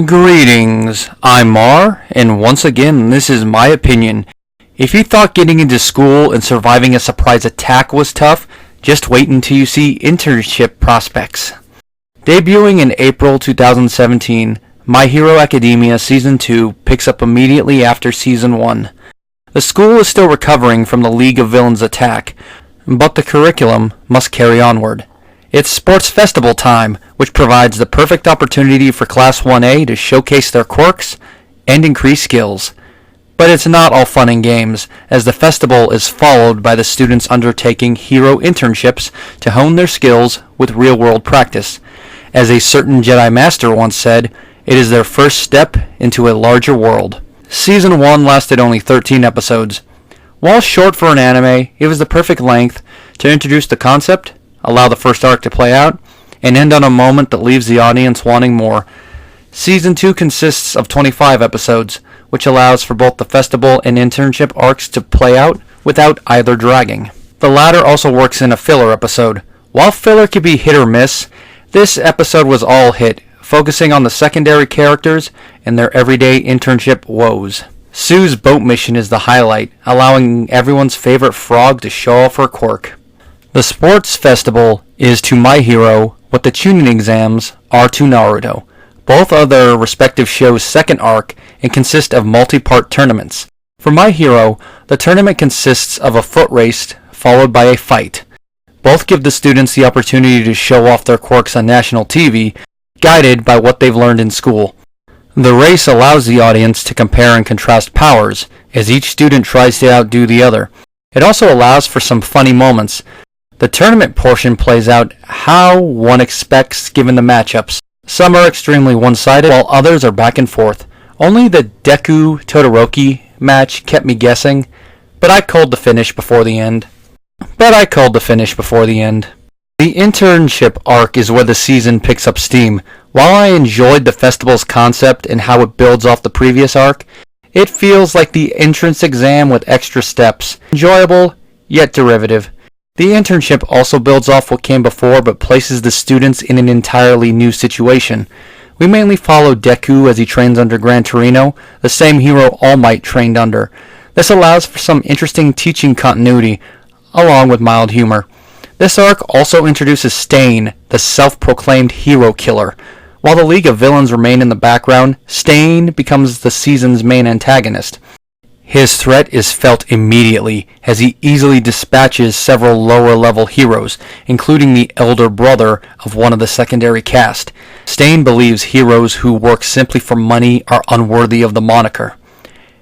Greetings, I'm Mar, and once again, this is my opinion. If you thought getting into school and surviving a surprise attack was tough, just wait until you see internship prospects. Debuting in April 2017, My Hero Academia Season 2 picks up immediately after Season 1. The school is still recovering from the League of Villains attack, but the curriculum must carry onward. It's sports festival time, which provides the perfect opportunity for Class 1A to showcase their quirks and increase skills. But it's not all fun and games, as the festival is followed by the students undertaking hero internships to hone their skills with real-world practice. As a certain Jedi Master once said, it is their first step into a larger world. Season 1 lasted only 13 episodes. While short for an anime, it was the perfect length to introduce the concept, allow the first arc to play out, and end on a moment that leaves the audience wanting more. Season 2 consists of 25 episodes, which allows for both the festival and internship arcs to play out without either dragging. The latter also works in a filler episode. While filler can be hit or miss, this episode was all hit, focusing on the secondary characters and their everyday internship woes. Sue's boat mission is the highlight, allowing everyone's favorite frog to show off her quirk. The sports festival is to My Hero what the Chunin exams are to Naruto. Both are their respective shows' second arc and consist of multi-part tournaments. For My Hero, the tournament consists of a foot race followed by a fight. Both give the students the opportunity to show off their quirks on national TV, guided by what they've learned in school. The race allows the audience to compare and contrast powers, as each student tries to outdo the other. It also allows for some funny moments. The tournament portion plays out how one expects given the matchups. Some are extremely one-sided, while others are back and forth. Only the Deku-Todoroki match kept me guessing, but I called the finish before the end. The internship arc is where the season picks up steam. While I enjoyed the festival's concept and how it builds off the previous arc, it feels like the entrance exam with extra steps. Enjoyable, yet derivative. The internship also builds off what came before but places the students in an entirely new situation. We mainly follow Deku as he trains under Gran Torino, the same hero All Might trained under. This allows for some interesting teaching continuity, along with mild humor. This arc also introduces Stain, the self-proclaimed hero killer. While the League of Villains remain in the background, Stain becomes the season's main antagonist. His threat is felt immediately, as he easily dispatches several lower-level heroes, including the elder brother of one of the secondary cast. Stain believes heroes who work simply for money are unworthy of the moniker.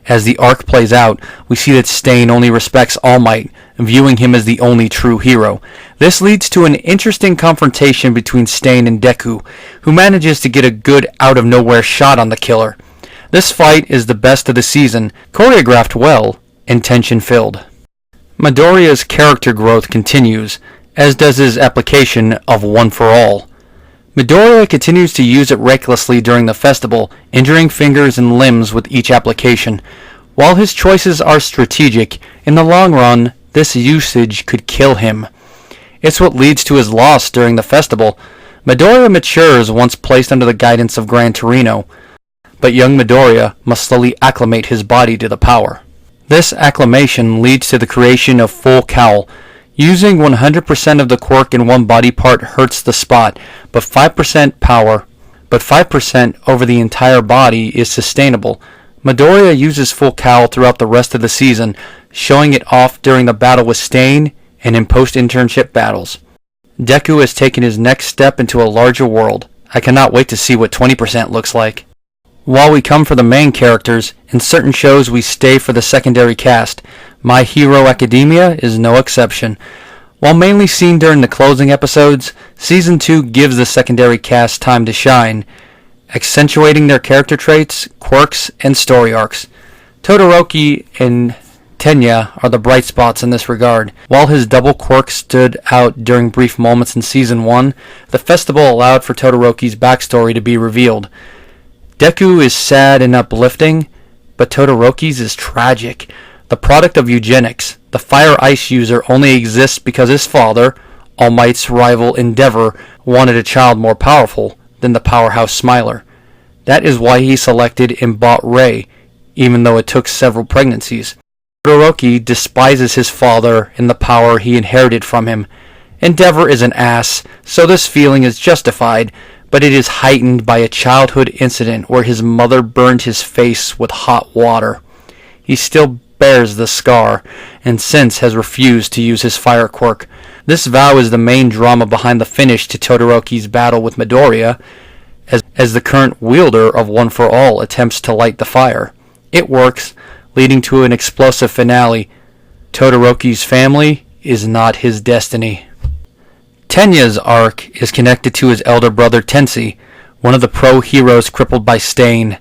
As the arc plays out, we see that Stain only respects All Might, viewing him as the only true hero. This leads to an interesting confrontation between Stain and Deku, who manages to get a good out-of-nowhere shot on the killer. This fight is the best of the season, choreographed well, and tension-filled. Midoriya's character growth continues, as does his application of One for All. Midoriya continues to use it recklessly during the festival, injuring fingers and limbs with each application. While his choices are strategic, in the long run, this usage could kill him. It's what leads to his loss during the festival. Midoriya matures once placed under the guidance of Gran Torino, but young Midoriya must slowly acclimate his body to the power. This acclimation leads to the creation of Full Cowl. Using 100% of the quirk in one body part hurts the spot, but 5% over the entire body is sustainable. Midoriya uses Full Cowl throughout the rest of the season, showing it off during the battle with Stain and in post-internship battles. Deku has taken his next step into a larger world. I cannot wait to see what 20% looks like. While we come for the main characters, in certain shows we stay for the secondary cast. My Hero Academia is no exception. While mainly seen during the closing episodes, Season 2 gives the secondary cast time to shine, accentuating their character traits, quirks, and story arcs. Todoroki and Tenya are the bright spots in this regard. While his double quirk stood out during brief moments in Season 1, the festival allowed for Todoroki's backstory to be revealed. Deku is sad and uplifting, but Todoroki's is tragic. The product of eugenics, the Fire Ice user only exists because his father, All Might's rival Endeavor, wanted a child more powerful than the powerhouse Smiler. That is why he selected and bought Rei, even though it took several pregnancies. Todoroki despises his father and the power he inherited from him. Endeavor is an ass, so this feeling is justified, but it is heightened by a childhood incident where his mother burned his face with hot water. He still bears the scar, and since has refused to use his fire quirk. This vow is the main drama behind the finish to Todoroki's battle with Midoriya, as the current wielder of One for All attempts to light the fire. It works, leading to an explosive finale. Todoroki's family is not his destiny. Tenya's arc is connected to his elder brother Tensei, one of the pro-heroes crippled by Stain.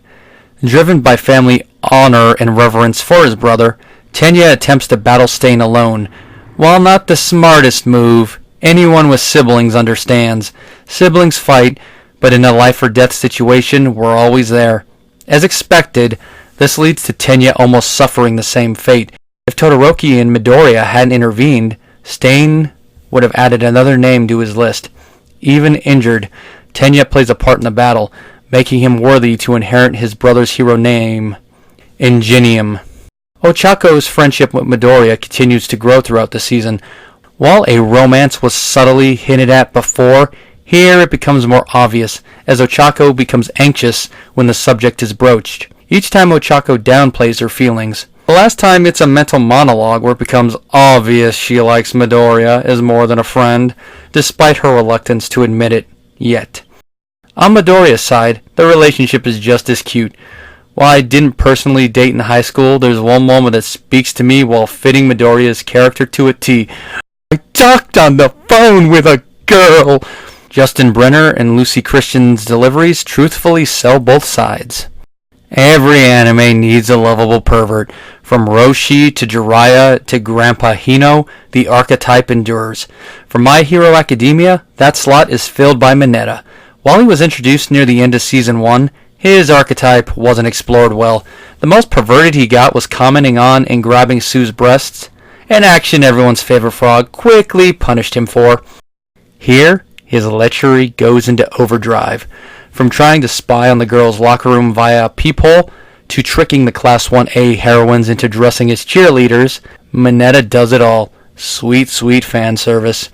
Driven by family honor and reverence for his brother, Tenya attempts to battle Stain alone. While not the smartest move, anyone with siblings understands. Siblings fight, but in a life-or-death situation, we're always there. As expected, this leads to Tenya almost suffering the same fate. If Todoroki and Midoriya hadn't intervened, Stain would have added another name to his list. Even injured, Tenya plays a part in the battle, making him worthy to inherit his brother's hero name, Ingenium. Ochako's friendship with Midoriya continues to grow throughout the season. While a romance was subtly hinted at before, here it becomes more obvious, as Ochako becomes anxious when the subject is broached. Each time Ochako downplays her feelings. The last time it's a mental monologue where it becomes obvious she likes Midoriya as more than a friend, despite her reluctance to admit it yet. On Midoriya's side, the relationship is just as cute. While I didn't personally date in high school, there's one moment that speaks to me while fitting Midoriya's character to a T. I talked on the phone with a girl! Justin Brenner and Lucy Christian's deliveries truthfully sell both sides. Every anime needs a lovable pervert. From Roshi to Jiraiya to Grandpa Hino, the archetype endures. For My Hero Academia, that slot is filled by Mineta. While he was introduced near the end of Season 1, his archetype wasn't explored well. The most perverted he got was commenting on and grabbing Sue's breasts, an action everyone's favorite frog quickly punished him for. Here, his lechery goes into overdrive. From trying to spy on the girls' locker room via a peephole, to tricking the Class 1A heroines into dressing as cheerleaders, Mineta does it all. Sweet, sweet fan service.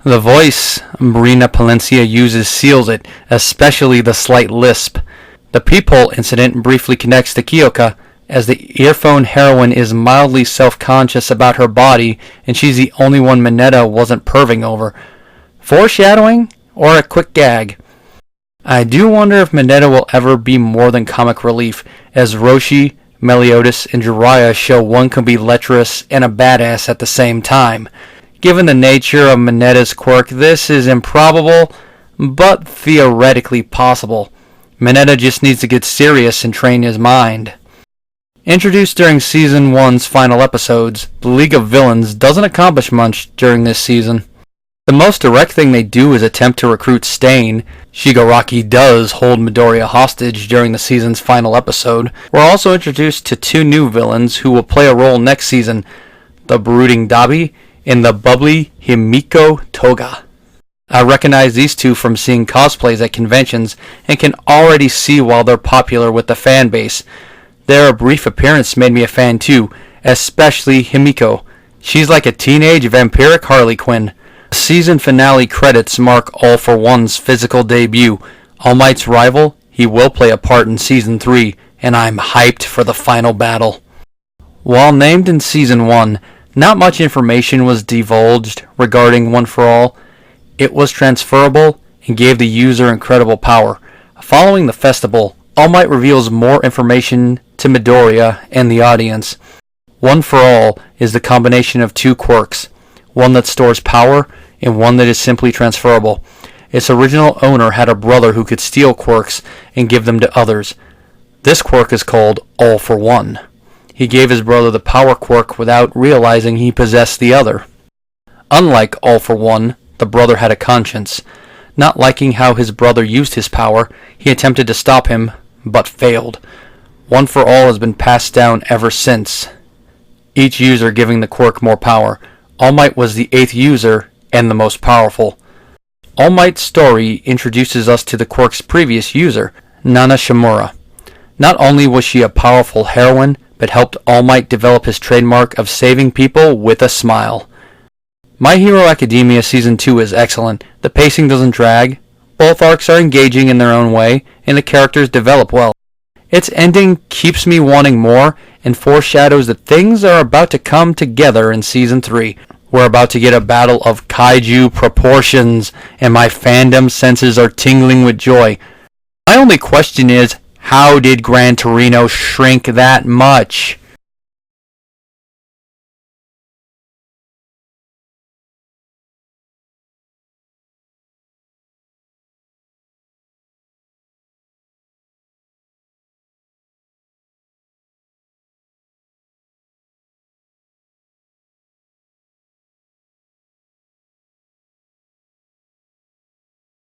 The voice Brina Palencia uses seals it, especially the slight lisp. The peephole incident briefly connects to Kyoka, as the earphone heroine is mildly self-conscious about her body, and she's the only one Mineta wasn't perving over. Foreshadowing, or a quick gag? I do wonder if Mineta will ever be more than comic relief, as Roshi, Meliodas, and Jiraiya show one can be lecherous and a badass at the same time. Given the nature of Mineta's quirk, this is improbable, but theoretically possible. Mineta just needs to get serious and train his mind. Introduced during Season 1's final episodes, the League of Villains doesn't accomplish much during this season. The most direct thing they do is attempt to recruit Stain. Shigaraki does hold Midoriya hostage during the season's final episode. We're also introduced to two new villains who will play a role next season, the brooding Dabi and the bubbly Himiko Toga. I recognize these two from seeing cosplays at conventions and can already see why they're popular with the fan base. Their brief appearance made me a fan too, especially Himiko. She's like a teenage vampiric Harley Quinn. Season finale credits mark All for One's physical debut. All Might's rival, he will play a part in Season 3, and I'm hyped for the final battle. While named in Season 1, not much information was divulged regarding One for All. It was transferable and gave the user incredible power. Following the festival, All Might reveals more information to Midoriya and the audience. One for All is the combination of two quirks, one that stores power and one that is simply transferable. Its original owner had a brother who could steal quirks and give them to others. This quirk is called All for One. He gave his brother the power quirk without realizing he possessed the other. Unlike All for One, the brother had a conscience. Not liking how his brother used his power, he attempted to stop him, but failed. One for All has been passed down ever since, each user giving the quirk more power. All Might was the 8th user and the most powerful. All Might's story introduces us to the quirk's previous user. Nana Shimura. Not only was she a powerful heroine, but helped All Might develop his trademark of saving people with a smile. My Hero Academia Season 2 is excellent. The pacing doesn't drag, both arcs are engaging in their own way, and the characters develop well. Its ending keeps me wanting more and foreshadows that things are about to come together in Season 3. We're about to get a battle of kaiju proportions, and my fandom senses are tingling with joy. My only question is, how did Gran Torino shrink that much?